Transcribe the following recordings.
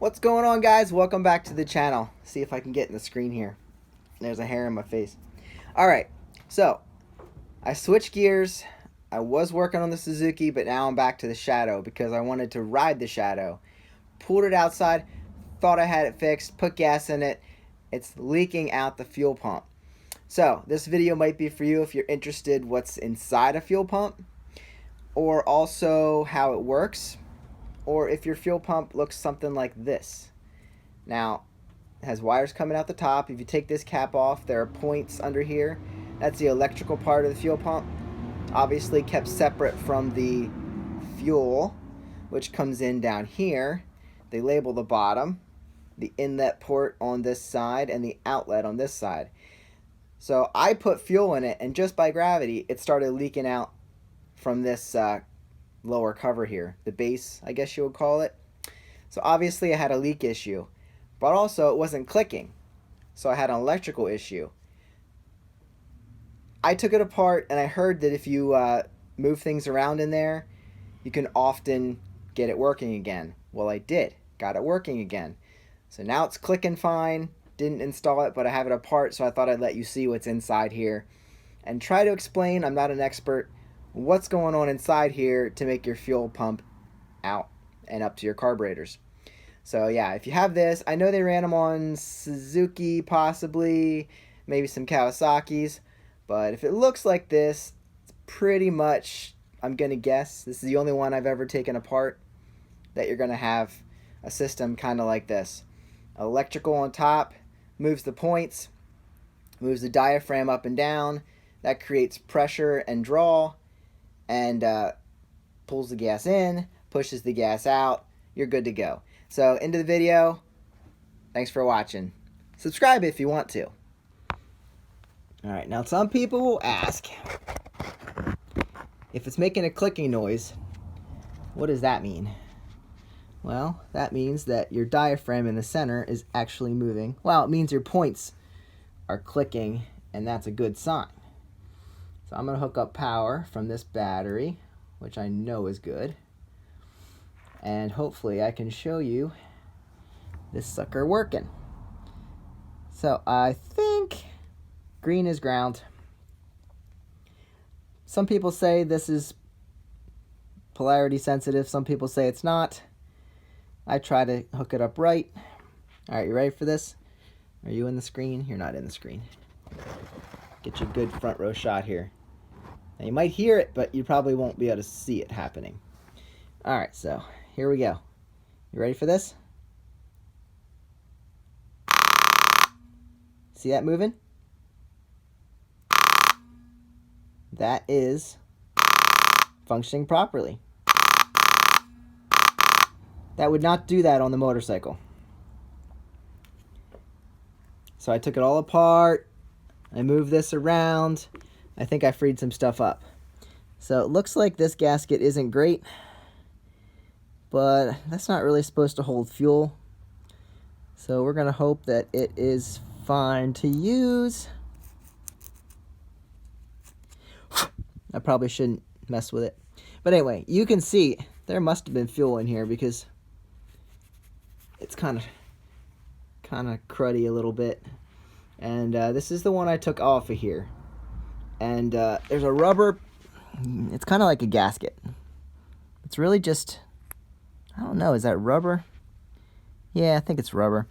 What's going on, guys? Welcome back to the channel. See if I can get in the screen here. There's a hair in my face. Alright, so I switched gears. I was working on the Suzuki, but now I'm back to the Shadow because I wanted to ride the Shadow. Pulled it outside, thought I had it fixed, put gas in it. It's leaking out the fuel pump. So this video might be for you if you're interested what's inside a fuel pump, or also how it works, or if your fuel pump looks something like this. Now, it has wires coming out the top. If you take this cap off, there are points under here. That's the electrical part of the fuel pump. Obviously kept separate from the fuel, which comes in down here. They label the bottom, the inlet port on this side, and the outlet on this side. So I put fuel in it, and just by gravity, it started leaking out from this lower cover here, the base, I guess you would call it. So obviously I had a leak issue, but also it wasn't clicking, so I had an electrical issue. I took it apart and I heard that if you move things around in there, you can often get it working again. Well, I did, got it working again. So now it's clicking fine. Didn't install it, but I have it apart, so I thought I'd let you see what's inside here and try to explain, I'm not an expert, what's going on inside here to make your fuel pump out and up to your carburetors. So yeah, if you have this, I know they ran them on Suzuki, possibly, maybe some Kawasaki's, but if it looks like this, it's pretty much, I'm gonna guess, this is the only one I've ever taken apart, that you're gonna have a system kind of like this. Electrical on top, moves the points, moves the diaphragm up and down, that creates pressure and draw, and pulls the gas in, pushes the gas out. You're good to go. So into the video. Thanks for watching. Subscribe if you want to. Alright, now some people will ask, if it's making a clicking noise, what does that mean? Well, that means that your diaphragm in the center is actually moving. Well, it means your points are clicking, and that's a good sign. So I'm going to hook up power from this battery, which I know is good. And hopefully I can show you this sucker working. So I think green is ground. Some people say this is polarity sensitive. Some people say it's not. I try to hook it up right. All right, you ready for this? Are you in the screen? You're not in the screen. Get you a good front row shot here. Now you might hear it, but you probably won't be able to see it happening. All right, so here we go. You ready for this? See that moving? That is functioning properly. That would not do that on the motorcycle. So I took it all apart. I moved this around. I think I freed some stuff up. So it looks like this gasket isn't great, but that's not really supposed to hold fuel. So we're going to hope that it is fine to use. I probably shouldn't mess with it. But anyway, you can see there must have been fuel in here because it's kind of cruddy a little bit. And this is the one I took off of here. And there's a rubber, it's kind of like a gasket. It's really just, I don't know, is that rubber? Yeah, I think it's rubber.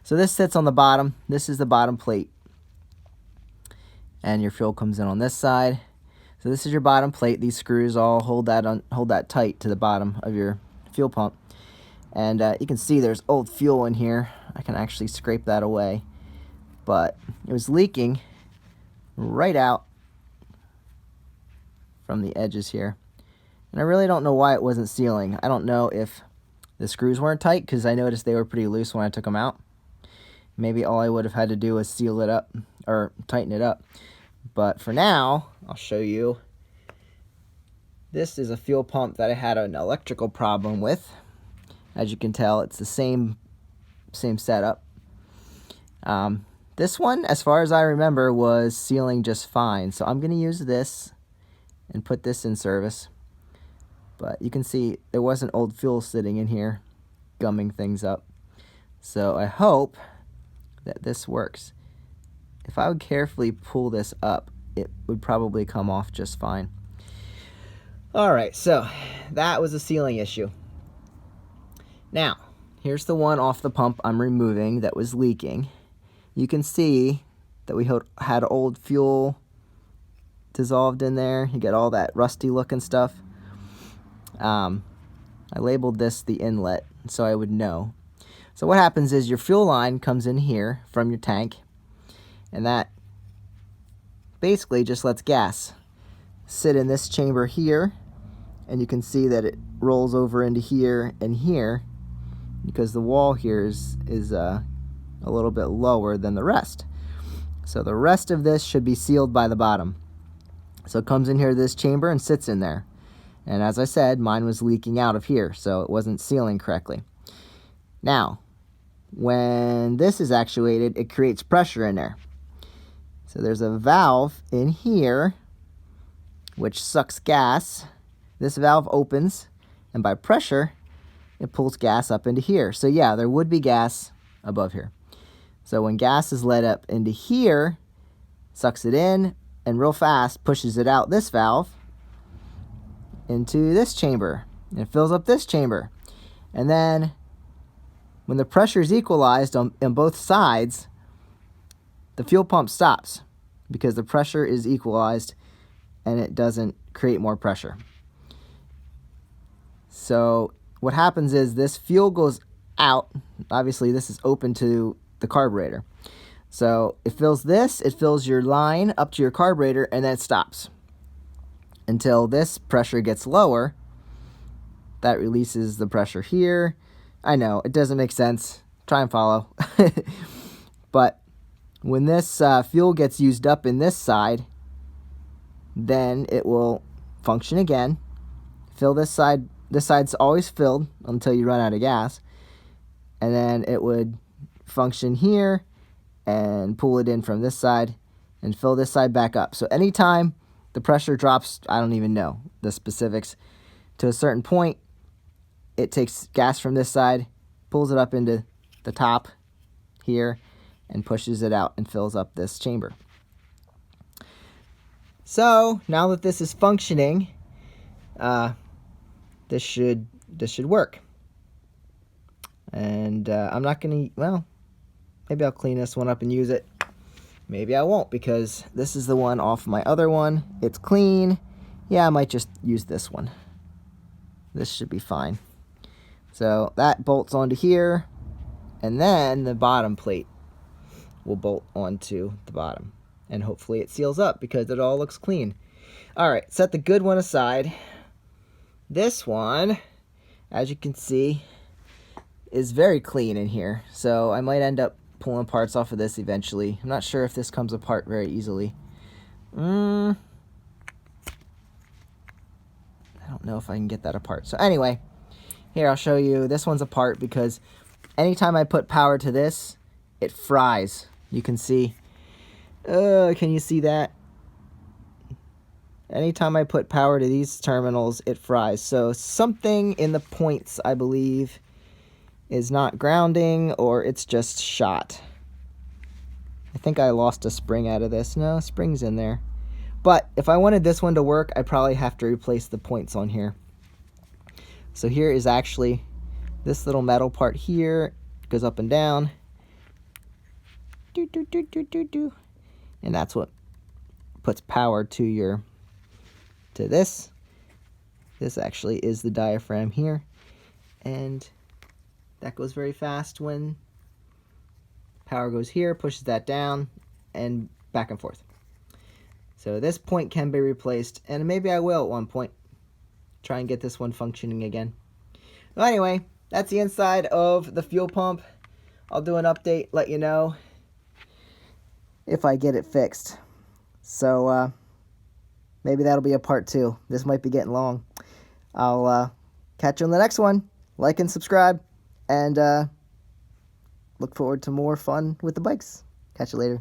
So this sits on the bottom. This is the bottom plate. And your fuel comes in on this side. So this is your bottom plate. These screws all hold that tight to the bottom of your fuel pump. And you can see there's old fuel in here. I can actually scrape that away. But it was leaking right out from the edges here. And I really don't know why it wasn't sealing. I don't know if the screws weren't tight, because I noticed they were pretty loose when I took them out. Maybe all I would have had to do was seal it up, or tighten it up. But for now, I'll show you. This is a fuel pump that I had an electrical problem with. As you can tell, it's the same setup. This one, as far as I remember, was sealing just fine. So I'm going to use this and put this in service. But you can see there wasn't old fuel sitting in here gumming things up. So I hope that this works. If I would carefully pull this up, it would probably come off just fine. All right, so that was a sealing issue. Now, here's the one off the pump I'm removing that was leaking. You can see that we had old fuel dissolved in there. You get all that rusty looking stuff. I labeled this the inlet so I would know. So what happens is your fuel line comes in here from your tank, and that basically just lets gas sit in this chamber here, and you can see that it rolls over into here and here because the wall here is a little bit lower than the rest. So the rest of this should be sealed by the bottom. So it comes in here, this chamber, and sits in there. And as I said, mine was leaking out of here, so it wasn't sealing correctly. Now, when this is actuated, it creates pressure in there. So there's a valve in here which sucks gas. This valve opens, and by pressure, it pulls gas up into here. So yeah, there would be gas above here. So when gas is let up into here, sucks it in, and real fast pushes it out this valve into this chamber, and it fills up this chamber. And then when the pressure is equalized on both sides, the fuel pump stops because the pressure is equalized and it doesn't create more pressure. So what happens is this fuel goes out. Obviously this is open to the carburetor. So it fills this, it fills your line up to your carburetor, and then it stops until this pressure gets lower. That releases the pressure here. I know, it doesn't make sense. Try and follow. But when this fuel gets used up in this side, then it will function again. Fill this side. This side's always filled until you run out of gas. And then it would function here and pull it in from this side and fill this side back up. So anytime the pressure drops, I don't even know the specifics, to a certain point, it takes gas from this side, pulls it up into the top here, and pushes it out and fills up this chamber. So now that this is functioning, this should work. And I'm not gonna, well, maybe I'll clean this one up and use it. Maybe I won't, because this is the one off my other one. It's clean. Yeah, I might just use this one. This should be fine. So that bolts onto here, and then the bottom plate will bolt onto the bottom. And hopefully it seals up because it all looks clean. All right, set the good one aside. This one, as you can see, is very clean in here. So I might end up pulling parts off of this eventually. I'm not sure if this comes apart very easily. I don't know if I can get that apart. So anyway, here I'll show you. This one's apart because anytime I put power to this, it fries. You can see. Can you see that? Anytime I put power to these terminals, it fries. So something in the points, I believe, is not grounding, or it's just shot. I think I lost a spring out of this. No, spring's in there. But if I wanted this one to work, I'd probably have to replace the points on here. So here is actually this little metal part here. It goes up and down. And that's what puts power to this. This actually is the diaphragm here. And that goes very fast when power goes here, pushes that down, and back and forth. So this point can be replaced, and maybe I will at one point try and get this one functioning again. Well, anyway, that's the inside of the fuel pump. I'll do an update, let you know if I get it fixed. So maybe that'll be a part 2. This might be getting long. I'll catch you on the next one. Like and subscribe, and look forward to more fun with the bikes. Catch you later.